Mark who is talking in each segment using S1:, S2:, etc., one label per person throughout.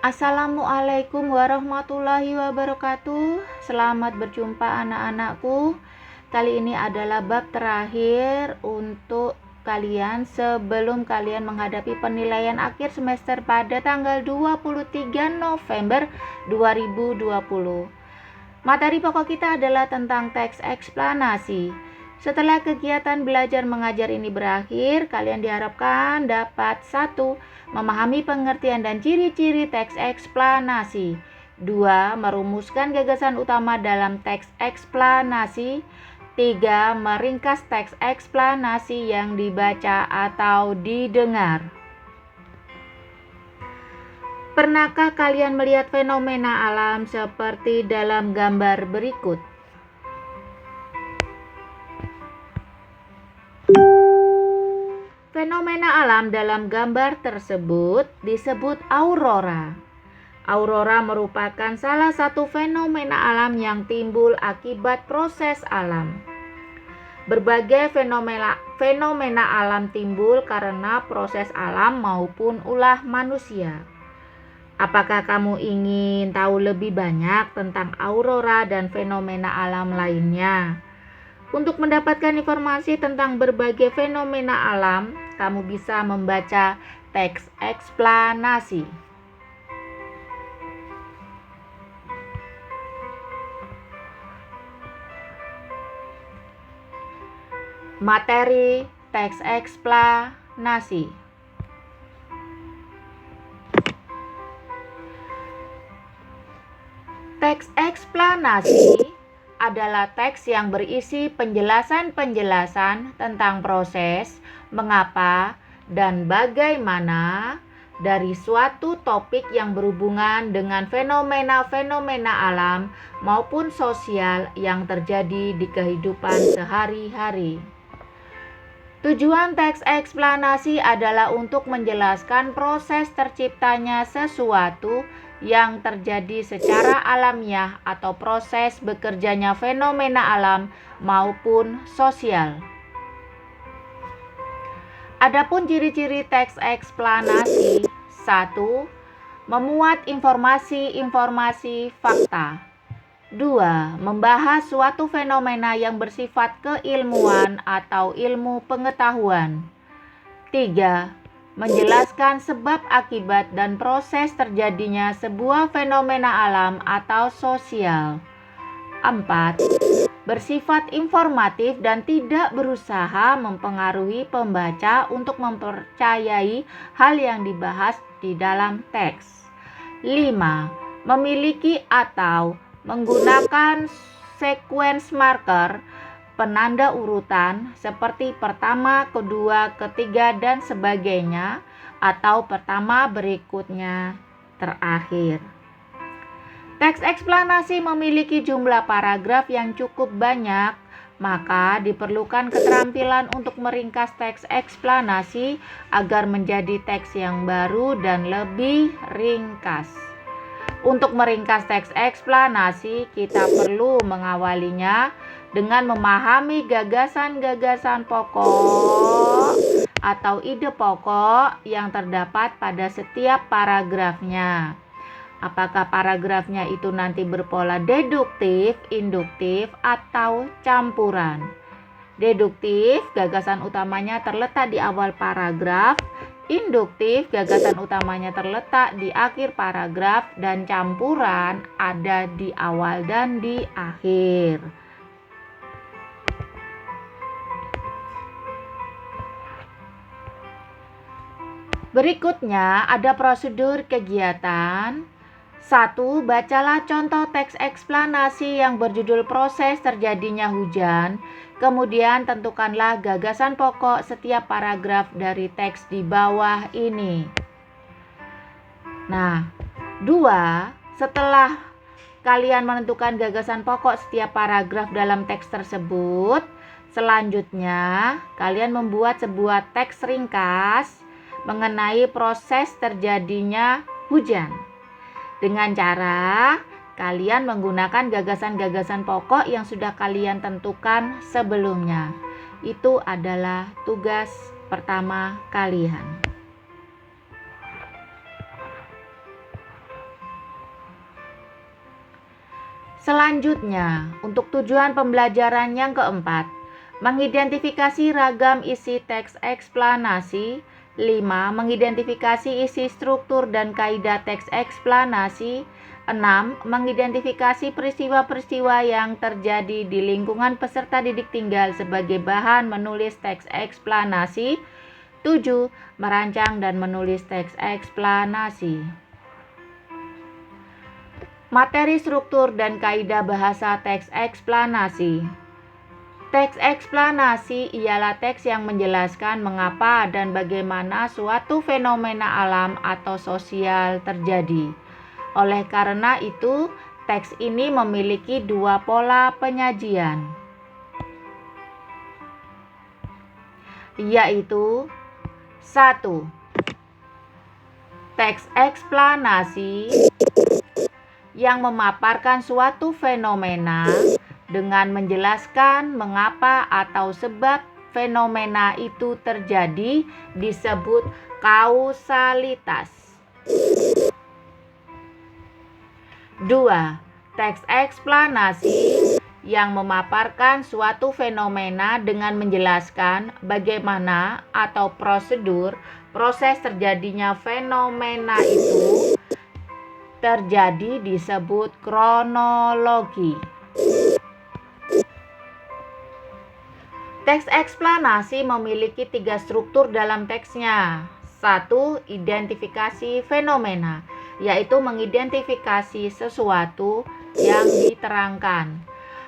S1: Assalamualaikum warahmatullahi wabarakatuh. Selamat berjumpa anak-anakku. Kali ini adalah bab terakhir untuk kalian sebelum kalian menghadapi penilaian akhir semester pada tanggal 23 November 2020. Materi pokok kita adalah tentang teks eksplanasi. Setelah kegiatan belajar mengajar ini berakhir, kalian diharapkan dapat 1. Memahami pengertian dan ciri-ciri teks eksplanasi. 2. Merumuskan gagasan utama dalam teks eksplanasi. 3. Meringkas teks eksplanasi yang dibaca atau didengar. Pernahkah kalian melihat fenomena alam seperti dalam gambar berikut? Fenomena alam dalam gambar tersebut disebut aurora. Aurora merupakan salah satu fenomena alam yang timbul akibat proses alam. Berbagai fenomena alam timbul karena proses alam maupun ulah manusia. Apakah kamu ingin tahu lebih banyak tentang aurora dan fenomena alam lainnya? Untuk mendapatkan informasi tentang berbagai fenomena alam, kamu bisa membaca teks eksplanasi. Materi teks eksplanasi. Teks eksplanasi adalah teks yang berisi penjelasan-penjelasan tentang proses, mengapa, dan bagaimana dari suatu topik yang berhubungan dengan fenomena-fenomena alam maupun sosial yang terjadi di kehidupan sehari-hari. Tujuan teks eksplanasi adalah untuk menjelaskan proses terciptanya sesuatu yang terjadi secara alamiah atau proses bekerjanya fenomena alam maupun sosial. Adapun ciri-ciri teks eksplanasi: 1. Memuat informasi-informasi fakta. 2. Membahas suatu fenomena yang bersifat keilmuan atau ilmu pengetahuan. 3. Menjelaskan sebab akibat dan proses terjadinya sebuah fenomena alam atau sosial. 4. Bersifat informatif dan tidak berusaha mempengaruhi pembaca untuk mempercayai hal yang dibahas di dalam teks. 5. Memiliki atau menggunakan sequence marker, penanda urutan seperti pertama, kedua, ketiga, dan sebagainya, atau pertama berikutnya terakhir. Teks eksplanasi memiliki jumlah paragraf yang cukup banyak, maka diperlukan keterampilan untuk meringkas teks eksplanasi agar menjadi teks yang baru dan lebih ringkas. Untuk meringkas teks eksplanasi, kita perlu mengawalinya dengan memahami gagasan-gagasan pokok atau ide pokok yang terdapat pada setiap paragrafnya. Apakah paragrafnya itu nanti berpola deduktif, induktif, atau campuran? Deduktif, gagasan utamanya terletak di awal paragraf. Induktif, gagasan utamanya terletak di akhir paragraf, dan campuran ada di awal dan di akhir. Berikutnya ada prosedur kegiatan. 1. Bacalah contoh teks eksplanasi yang berjudul proses terjadinya hujan. Kemudian tentukanlah gagasan pokok setiap paragraf dari teks di bawah ini. Nah, 2. Setelah kalian menentukan gagasan pokok setiap paragraf dalam teks tersebut, selanjutnya kalian membuat sebuah teks ringkas mengenai proses terjadinya hujan. Dengan cara kalian menggunakan gagasan-gagasan pokok yang sudah kalian tentukan sebelumnya. Itu adalah tugas pertama kalian. Selanjutnya, untuk tujuan pembelajaran yang keempat, mengidentifikasi ragam isi teks eksplanasi. 5. Mengidentifikasi isi struktur dan kaidah teks eksplanasi. 6. Mengidentifikasi peristiwa-peristiwa yang terjadi di lingkungan peserta didik tinggal sebagai bahan menulis teks eksplanasi. 7. Merancang dan menulis teks eksplanasi. Materi struktur dan kaidah bahasa teks eksplanasi. Teks eksplanasi ialah teks yang menjelaskan mengapa dan bagaimana suatu fenomena alam atau sosial terjadi. Oleh karena itu, teks ini memiliki dua pola penyajian, yaitu 1. Teks eksplanasi yang memaparkan suatu fenomena dengan menjelaskan mengapa atau sebab fenomena itu terjadi disebut kausalitas. 2. Teks eksplanasi yang memaparkan suatu fenomena dengan menjelaskan bagaimana atau prosedur proses terjadinya fenomena itu terjadi disebut kronologi. Teks eksplanasi memiliki 3 struktur dalam teksnya. 1. Identifikasi fenomena, yaitu mengidentifikasi sesuatu yang diterangkan.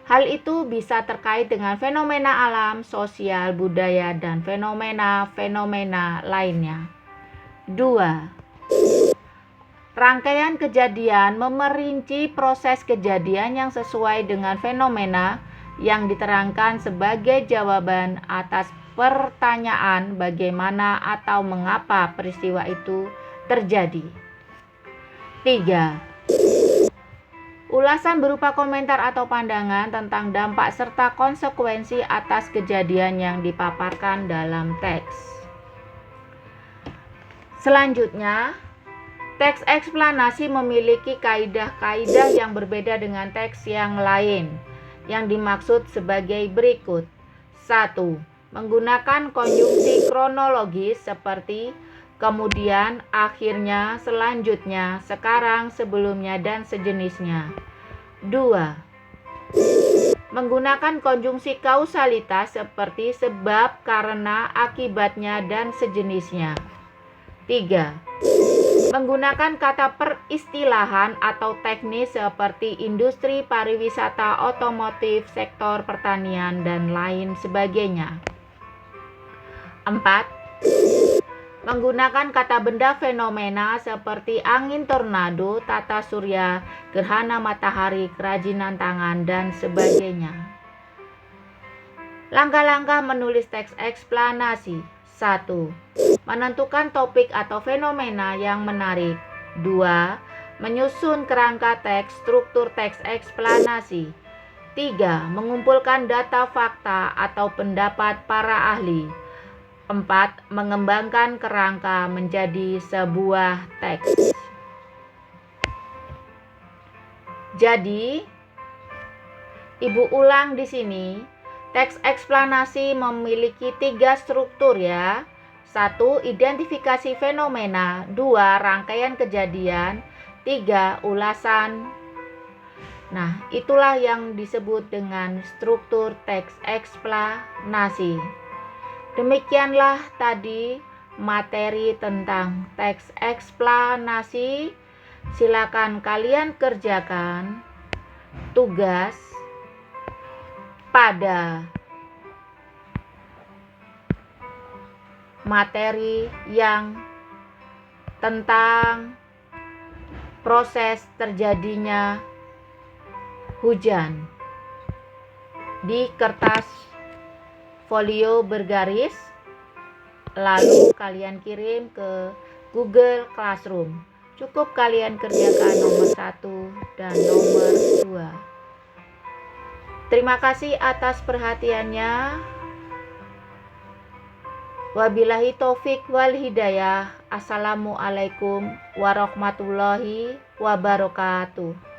S1: Hal itu bisa terkait dengan fenomena alam, sosial, budaya, dan fenomena-fenomena lainnya. 2. Rangkaian kejadian memerinci proses kejadian yang sesuai dengan fenomena yang diterangkan sebagai jawaban atas pertanyaan bagaimana atau mengapa peristiwa itu terjadi. 3. Ulasan berupa komentar atau pandangan tentang dampak serta konsekuensi atas kejadian yang dipaparkan dalam teks. Selanjutnya, teks eksplanasi memiliki kaidah-kaidah yang berbeda dengan teks yang lain, yang dimaksud sebagai berikut. 1. Menggunakan konjungsi kronologis seperti kemudian, akhirnya, selanjutnya, sekarang, sebelumnya, dan sejenisnya. 2. Menggunakan konjungsi kausalitas seperti sebab, karena, akibatnya, dan sejenisnya. 3. Menggunakan kata peristilahan atau teknis seperti industri, pariwisata, otomotif, sektor pertanian, dan lain sebagainya. 4. Menggunakan kata benda fenomena seperti angin tornado, tata surya, gerhana matahari, kerajinan tangan, dan sebagainya. Langkah-langkah menulis teks eksplanasi. 1. Menentukan topik atau fenomena yang menarik. 2. Menyusun kerangka teks, struktur teks eksplanasi. 3. Mengumpulkan data fakta atau pendapat para ahli. 4. Mengembangkan kerangka menjadi sebuah teks. Jadi, Ibu ulang di sini. Teks eksplanasi memiliki 3 struktur ya. 1. Identifikasi fenomena. 2. Rangkaian kejadian. 3. Ulasan. Nah, itulah yang disebut dengan struktur teks eksplanasi. Demikianlah tadi materi tentang teks eksplanasi. Silakan kalian kerjakan tugas pada materi yang tentang proses terjadinya hujan di kertas folio bergaris, lalu kalian kirim ke Google Classroom. Cukup kalian kerjakan nomor 1 dan nomor 2. Terima kasih atas perhatiannya. Wabillahi taufik wal hidayah. Assalamualaikum warahmatullahi wabarakatuh.